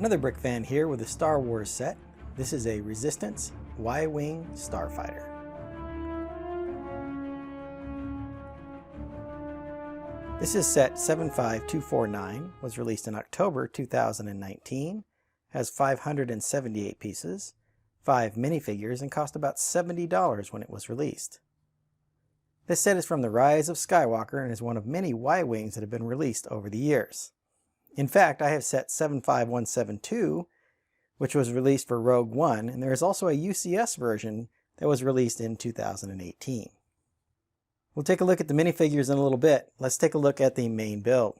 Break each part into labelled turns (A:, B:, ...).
A: Another brick fan here with a Star Wars set. This is a Resistance Y-Wing Starfighter. This is set 75249, was released in October 2019, has 578 pieces, 5 minifigures, and cost about $70 when it was released. This set is from the Rise of Skywalker and is one of many Y-Wings that have been released over the years. In fact, I have set 75172, which was released for Rogue One, and there is also a UCS version that was released in 2018. We'll take a look at the minifigures in a little bit. Let's take a look at the main build.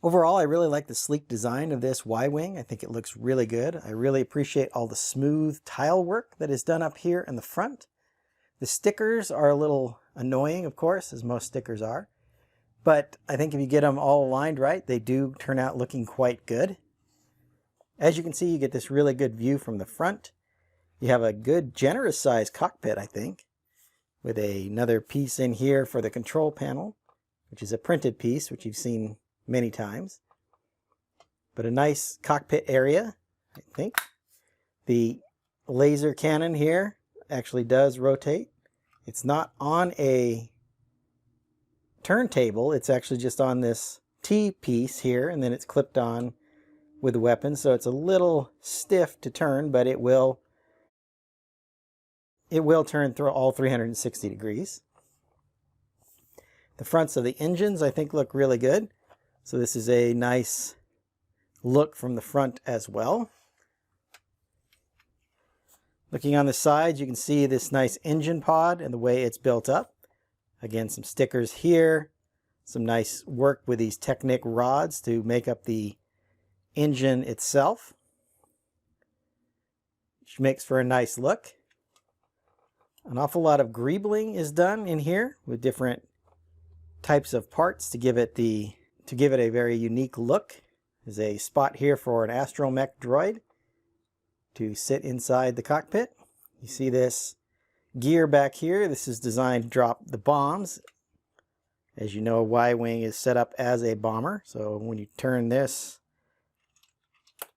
A: Overall, I really like the sleek design of this Y-Wing. I think it looks really good. I really appreciate all the smooth tile work that is done up here in the front. The stickers are a little annoying, of course, as most stickers are. But I think if you get them all aligned right, they do turn out looking quite good. As you can see, you get this really good view from the front. You have a good, generous sized cockpit, I think, with another piece in here for the control panel, which is a printed piece, which you've seen many times. But a nice cockpit area, I think. The laser cannon here actually does rotate. It's not on a turntable, it's actually just on this T-piece here, and then it's clipped on with the weapon, so it's a little stiff to turn, but it will turn through all 360 degrees. The fronts of the engines I think look really good, so this is a nice look from the front as well. Looking on the sides, you can see this nice engine pod and the way it's built up. Again, some stickers here, some nice work with these Technic rods to make up the engine itself, which makes for a nice look. An awful lot of greebling is done in here with different types of parts to give it a very unique look. There's a spot here for an astromech droid to sit inside the cockpit. You see this gear back here. This is designed to drop the bombs. As you know, Y-Wing is set up as a bomber, so when you turn this,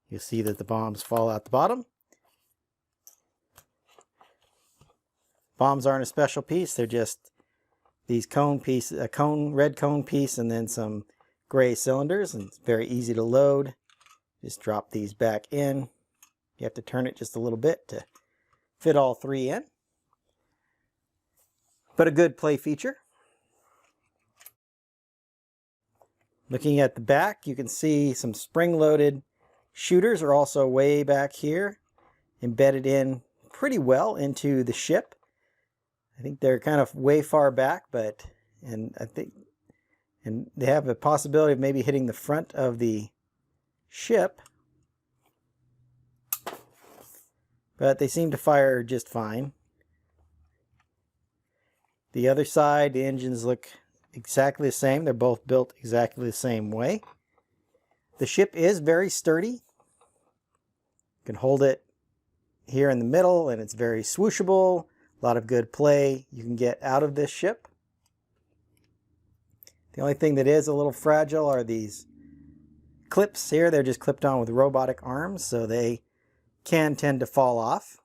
A: you'll see that the bombs fall out the bottom. Bombs aren't a special piece, they're just these cone pieces, red cone piece, and then some gray cylinders, and it's very easy to load. Just drop these back in. You have to turn it just a little bit to fit all three in. But a good play feature. Looking at the back, you can see some spring-loaded shooters are also way back here, embedded in pretty well into the ship. I think they're kind of way far back, and they have a possibility of maybe hitting the front of the ship, but they seem to fire just fine. The other side, the engines look exactly the same. They're both built exactly the same way. The ship is very sturdy. You can hold it here in the middle, and it's very swooshable. A lot of good play you can get out of this ship. The only thing that is a little fragile are these clips here. They're just clipped on with robotic arms, so they can tend to fall off.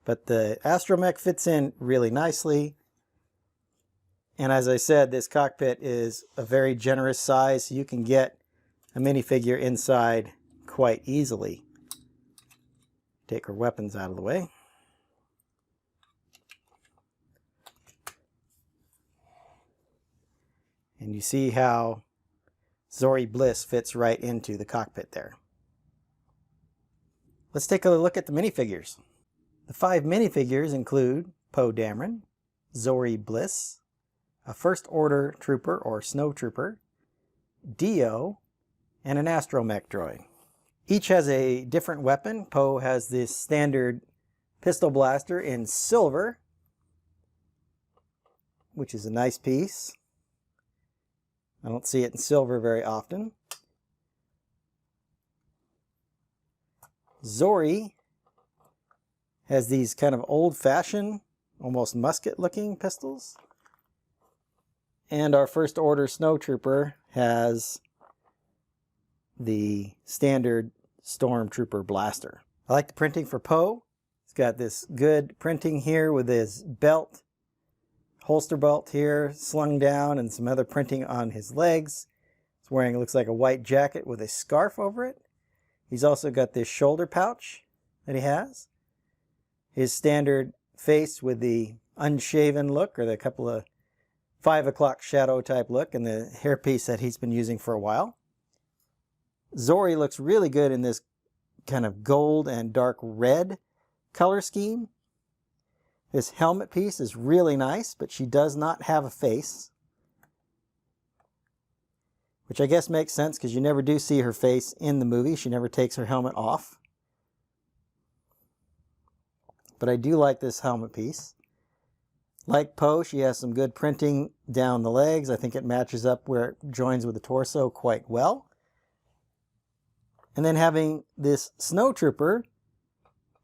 A: But the astromech fits in really nicely. And as I said, this cockpit is a very generous size, so you can get a minifigure inside quite easily. Take our weapons out of the way. And you see how Zorii Bliss fits right into the cockpit there. Let's take a look at the minifigures. The 5 minifigures include Poe Dameron, Zorii Bliss, a First Order Trooper or Snow Trooper, Dio, and an astromech droid. Each has a different weapon. Poe has this standard pistol blaster in silver, which is a nice piece. I don't see it in silver very often. Zorii has these kind of old-fashioned, almost musket-looking pistols. And our First Order Snowtrooper has the standard Stormtrooper blaster. I like the printing for Poe. He's got this good printing here with his belt, holster belt here slung down, and some other printing on his legs. He's wearing, it looks like, a white jacket with a scarf over it. He's also got this shoulder pouch that he has. His standard face with the unshaven look, or the couple of 5 o'clock shadow type look, and the hairpiece that he's been using for a while. Zorii looks really good in this kind of gold and dark red color scheme. This helmet piece is really nice, but she does not have a face, which I guess makes sense because you never do see her face in the movie. She never takes her helmet off. But I do like this helmet piece. Like Poe, she has some good printing down the legs. I think it matches up where it joins with the torso quite well. And then having this snowtrooper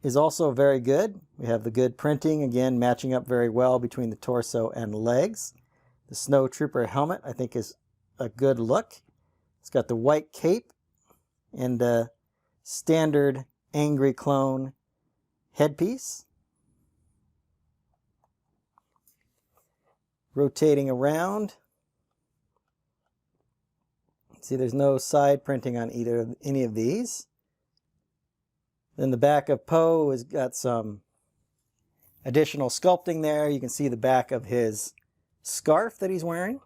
A: is also very good. We have the good printing, again, matching up very well between the torso and legs. The snowtrooper helmet, I think, is a good look. It's got the white cape and a standard angry clone headpiece. Rotating around. See, there's no side printing on any of these. Then the back of Poe has got some additional sculpting there. You can see the back of his scarf that he's wearing.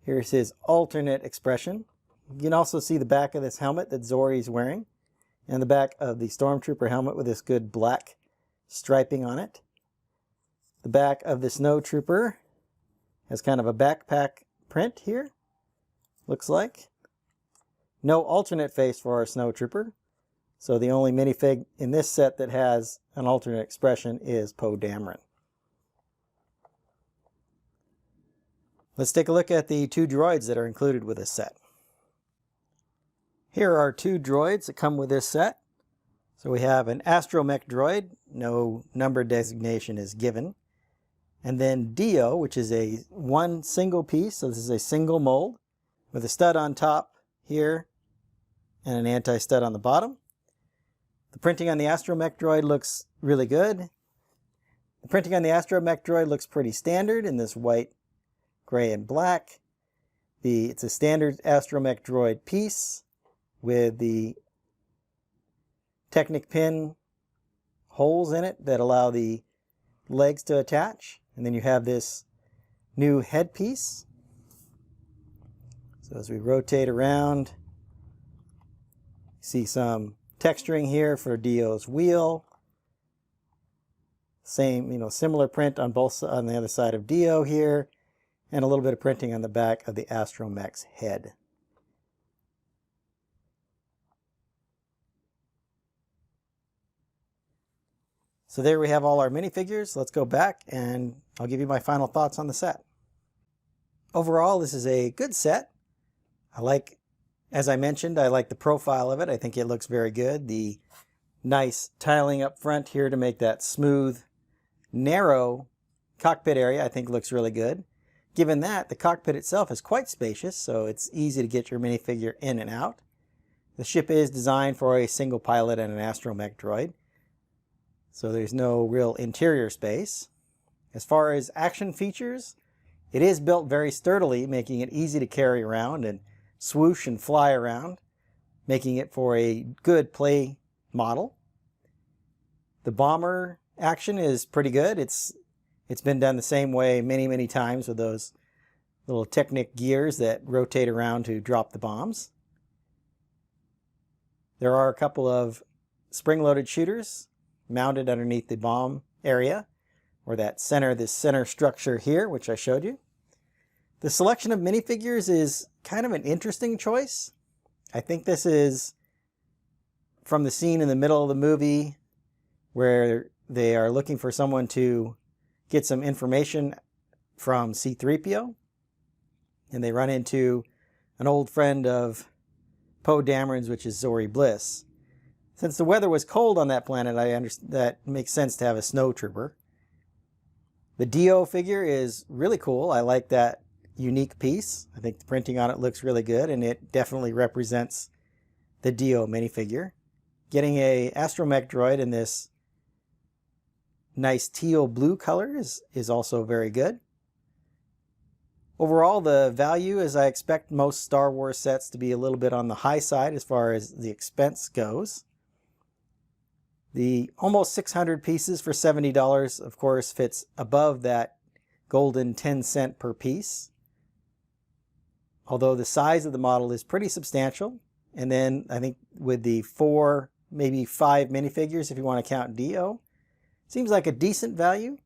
A: Here's his alternate expression. You can also see the back of this helmet that Zorii's wearing, and the back of the Stormtrooper helmet with this good black striping on it. The back of the Snowtrooper has kind of a backpack print here, looks like. No alternate face for our Snowtrooper, so the only minifig in this set that has an alternate expression is Poe Dameron. Let's take a look at the 2 droids that are included with this set. Here are 2 droids that come with this set. So we have an astromech droid, no number designation is given. And then Dio, which is one single piece, so this is a single mold, with a stud on top here and an anti-stud on the bottom. The printing on the astromech droid looks really good. The printing on the astromech droid looks pretty standard in this white, gray, and black. It's a standard astromech droid piece with the Technic pin holes in it that allow the legs to attach. And then you have this new headpiece. So as we rotate around, see some texturing here for Dio's wheel. Same, similar print on on the other side of Dio here, and a little bit of printing on the back of the astromech's head. So there we have all our minifigures. Let's go back and I'll give you my final thoughts on the set. Overall, this is a good set. As I mentioned, I like the profile of it. I think it looks very good. The nice tiling up front here to make that smooth, narrow cockpit area I think looks really good. Given that, the cockpit itself is quite spacious, so it's easy to get your minifigure in and out. The ship is designed for a single pilot and an astromech droid, so there's no real interior space. As far as action features, it is built very sturdily, making it easy to carry around and swoosh and fly around, making it for a good play model. The bomber action is pretty good. It's been done the same way many, many times with those little Technic gears that rotate around to drop the bombs. There are a couple of spring-loaded shooters mounted underneath the bomb area, or this center structure here, which I showed you. The selection of minifigures is kind of an interesting choice. I think this is from the scene in the middle of the movie where they are looking for someone to get some information from C-3PO, and they run into an old friend of Poe Dameron's, which is Zorii Bliss. Since the weather was cold on that planet, I understand that makes sense to have a snowtrooper. The Dio figure is really cool. I like that unique piece. I think the printing on it looks really good, and it definitely represents the Dio minifigure. Getting a astromech droid in this nice teal blue color is also very good. Overall, the value, as I expect most Star Wars sets to be a little bit on the high side as far as the expense goes. The almost 600 pieces for $70, of course, fits above that golden 10-cent per piece. Although the size of the model is pretty substantial. And then I think with the 4, maybe 5 minifigures, if you want to count Dio, seems like a decent value.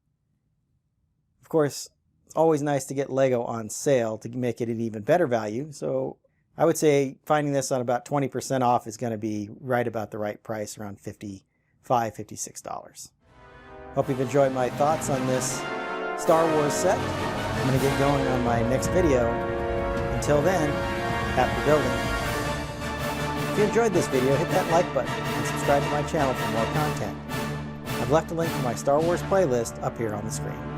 A: Of course, it's always nice to get Lego on sale to make it an even better value. So I would say finding this on about 20% off is going to be right about the right price, around $55, $56. Hope you've enjoyed my thoughts on this Star Wars set. I'm going to get going on my next video. Until then, happy building. If you enjoyed this video, hit that like button and subscribe to my channel for more content. I've left a link to my Star Wars playlist up here on the screen.